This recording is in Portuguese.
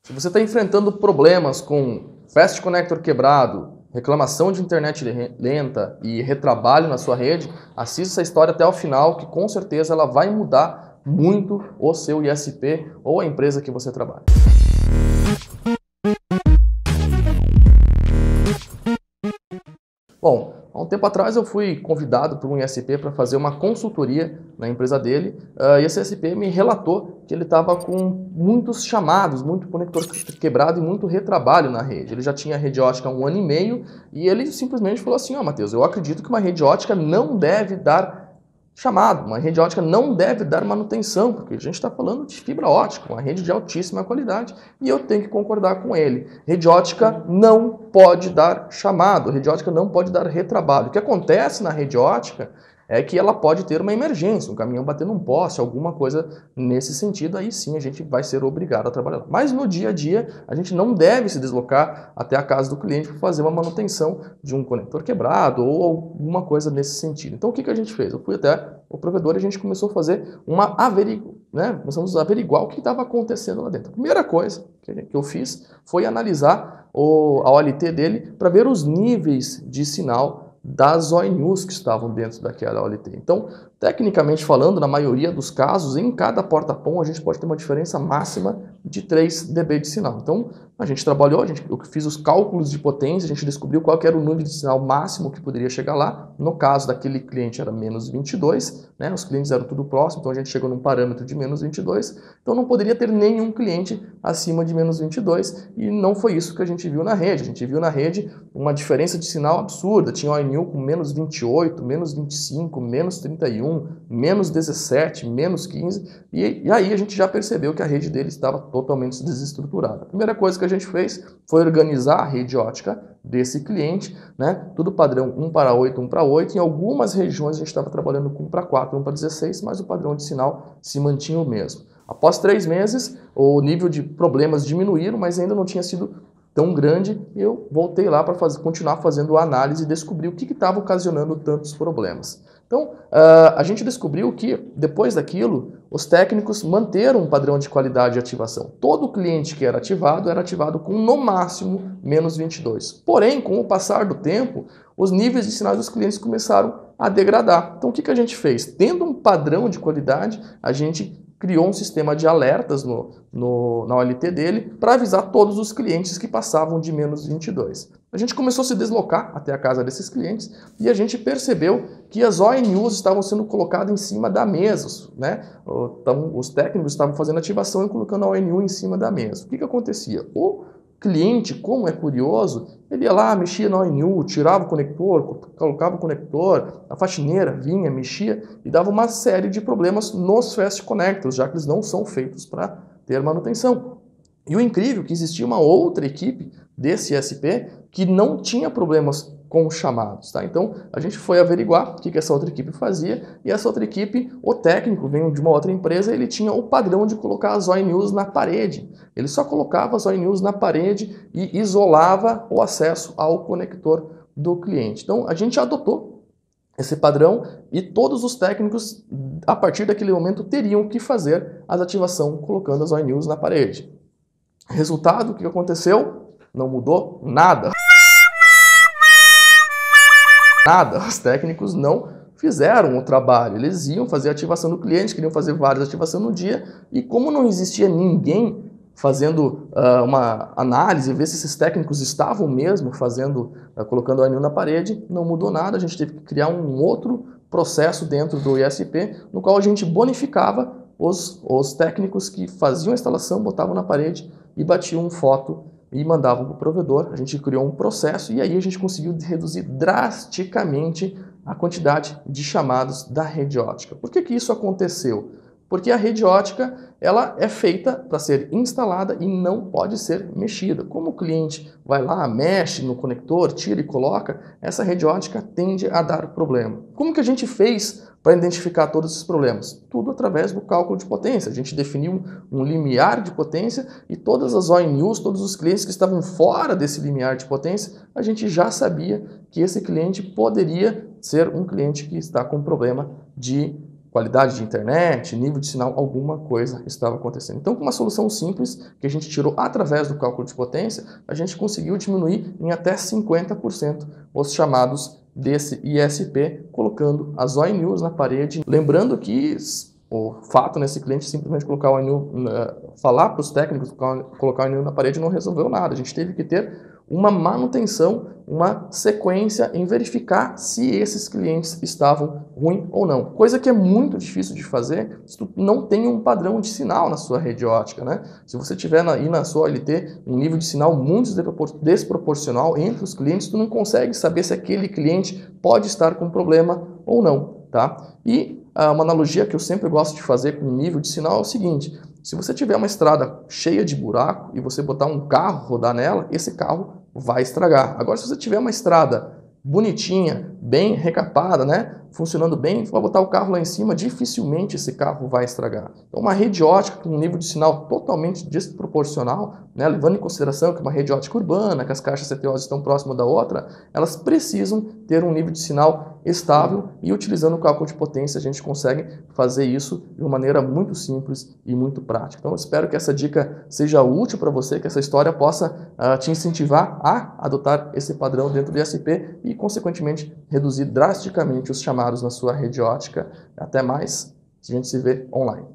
Se você está enfrentando problemas com Fast Connector quebrado, reclamação de internet lenta e retrabalho na sua rede, assista essa história até o final, que com certeza ela vai mudar muito o seu ISP ou a empresa que você trabalha. Bom, há um tempo atrás eu fui convidado por um ISP para fazer uma consultoria na empresa dele, e esse ISP me relatou que ele estava com muitos chamados, muito conector quebrado e muito retrabalho na rede. Ele já tinha rede ótica há 1 ano e meio e ele simplesmente falou assim: ó, Matheus, eu acredito que uma rede ótica não deve dar chamado, uma rede ótica não deve dar manutenção, porque a gente está falando de fibra ótica, uma rede de altíssima qualidade, e eu tenho que concordar com ele. Rede ótica não pode dar chamado, rede ótica não pode dar retrabalho. O que acontece na rede ótica é que ela pode ter uma emergência, um caminhão bater num poste, alguma coisa nesse sentido, aí sim a gente vai ser obrigado a trabalhar. Mas no dia a dia, a gente não deve se deslocar até a casa do cliente para fazer uma manutenção de um conector quebrado ou alguma coisa nesse sentido. Então o que a gente fez? Eu fui até o provedor e a gente começou a fazer uma começamos a averiguar o que estava acontecendo lá dentro. A primeira coisa que eu fiz foi analisar a OLT dele para ver os níveis de sinal das ONUs que estavam dentro daquela OLT. Então, tecnicamente falando, na maioria dos casos, em cada porta-PON a gente pode ter uma diferença máxima de 3 dB de sinal. Então, a gente trabalhou, eu fiz os cálculos de potência, a gente descobriu qual que era o número de sinal máximo que poderia chegar lá. No caso daquele cliente era menos 22, né? Os clientes eram tudo próximo, então a gente chegou num parâmetro de menos 22. Então não poderia ter nenhum cliente acima de menos 22 e não foi isso que a gente viu na rede. A gente viu na rede uma diferença de sinal absurda. Tinha ONU com menos 28, menos 25, menos 31, menos 17, menos 15 e aí a gente já percebeu que a rede dele estava totalmente desestruturada. A primeira coisa que a gente fez foi organizar a rede ótica desse cliente, né? Tudo padrão 1 para 8, 1 para 8. Em algumas regiões a gente estava trabalhando com 1 para 4, 1 para 16, mas o padrão de sinal se mantinha o mesmo. Após 3 meses, o nível de problemas diminuíram, mas ainda não tinha sido tão grande, e eu voltei lá para continuar fazendo a análise e descobrir o que estava ocasionando tantos problemas. Então, a gente descobriu que, depois daquilo, os técnicos manteram um padrão de qualidade de ativação. Todo cliente que era ativado com, no máximo, menos 22. Porém, com o passar do tempo, os níveis de sinais dos clientes começaram a degradar. Então, o que a gente fez? Tendo um padrão de qualidade, a gente criou um sistema de alertas na OLT dele para avisar todos os clientes que passavam de menos 22. A gente começou a se deslocar até a casa desses clientes e a gente percebeu que as ONUs estavam sendo colocadas em cima da mesa, né? Então, os técnicos estavam fazendo ativação e colocando a ONU em cima da mesa. O que acontecia? O cliente, como é curioso, ele ia lá, mexia na ONU, tirava o conector, colocava o conector, a faxineira vinha, mexia e dava uma série de problemas nos Fast Connectors, já que eles não são feitos para ter manutenção. E o incrível é que existia uma outra equipe desse ISP que não tinha problemas com os chamados, tá? Então, a gente foi averiguar o que essa outra equipe fazia, e essa outra equipe, o técnico veio de uma outra empresa, ele tinha o padrão de colocar as ONUs na parede. Ele só colocava as ONUs na parede e isolava o acesso ao conector do cliente. Então, a gente adotou esse padrão e todos os técnicos, a partir daquele momento, teriam que fazer a ativação colocando as ONUs na parede. Resultado, o que aconteceu? Não mudou nada. Os técnicos não fizeram o trabalho, eles iam fazer a ativação do cliente, queriam fazer várias ativações no dia, e como não existia ninguém fazendo uma análise, ver se esses técnicos estavam mesmo colocando a ONU na parede, não mudou nada. A gente teve que criar um outro processo dentro do ISP, no qual a gente bonificava os técnicos que faziam a instalação, botavam na parede e batiam foto e mandavam para o provedor. A gente criou um processo e aí a gente conseguiu reduzir drasticamente a quantidade de chamados da rede ótica. Por que isso aconteceu? Porque a rede ótica ela é feita para ser instalada e não pode ser mexida. Como o cliente vai lá, mexe no conector, tira e coloca, essa rede ótica tende a dar problema. Como que a gente fez para identificar todos esses problemas? Tudo através do cálculo de potência. A gente definiu um limiar de potência e todas as ONUs, todos os clientes que estavam fora desse limiar de potência, a gente já sabia que esse cliente poderia ser um cliente que está com problema de qualidade de internet, nível de sinal, alguma coisa estava acontecendo. Então, com uma solução simples, que a gente tirou através do cálculo de potência, a gente conseguiu diminuir em até 50% os chamados desse ISP, colocando as ONUs na parede. Lembrando que o fato nesse cliente simplesmente colocar o ONU, falar para os técnicos colocar o ONU na parede não resolveu nada. A gente teve que ter uma manutenção, uma sequência em verificar se esses clientes estavam ruins ou não. Coisa que é muito difícil de fazer se tu não tem um padrão de sinal na sua rede ótica, né? Se você tiver aí na sua OLT um nível de sinal muito desproporcional entre os clientes, tu não consegue saber se aquele cliente pode estar com problema ou não, tá? E uma analogia que eu sempre gosto de fazer com o nível de sinal é o seguinte: se você tiver uma estrada cheia de buraco e você botar um carro rodar nela, esse carro vai estragar. Agora, se você tiver uma estrada bonitinha, bem recapada, né, funcionando bem, vai botar o carro lá em cima, dificilmente esse carro vai estragar. Então, uma rede ótica com um nível de sinal totalmente desproporcional, né, levando em consideração que uma rede ótica urbana, que as caixas CTO estão próximas da outra, elas precisam ter um nível de sinal estável, e utilizando o cálculo de potência a gente consegue fazer isso de uma maneira muito simples e muito prática. Então, eu espero que essa dica seja útil para você, que essa história possa te incentivar a adotar esse padrão dentro do ISP e, consequentemente, reduzir drasticamente os chamados na sua rede ótica. Até mais, a gente se vê online.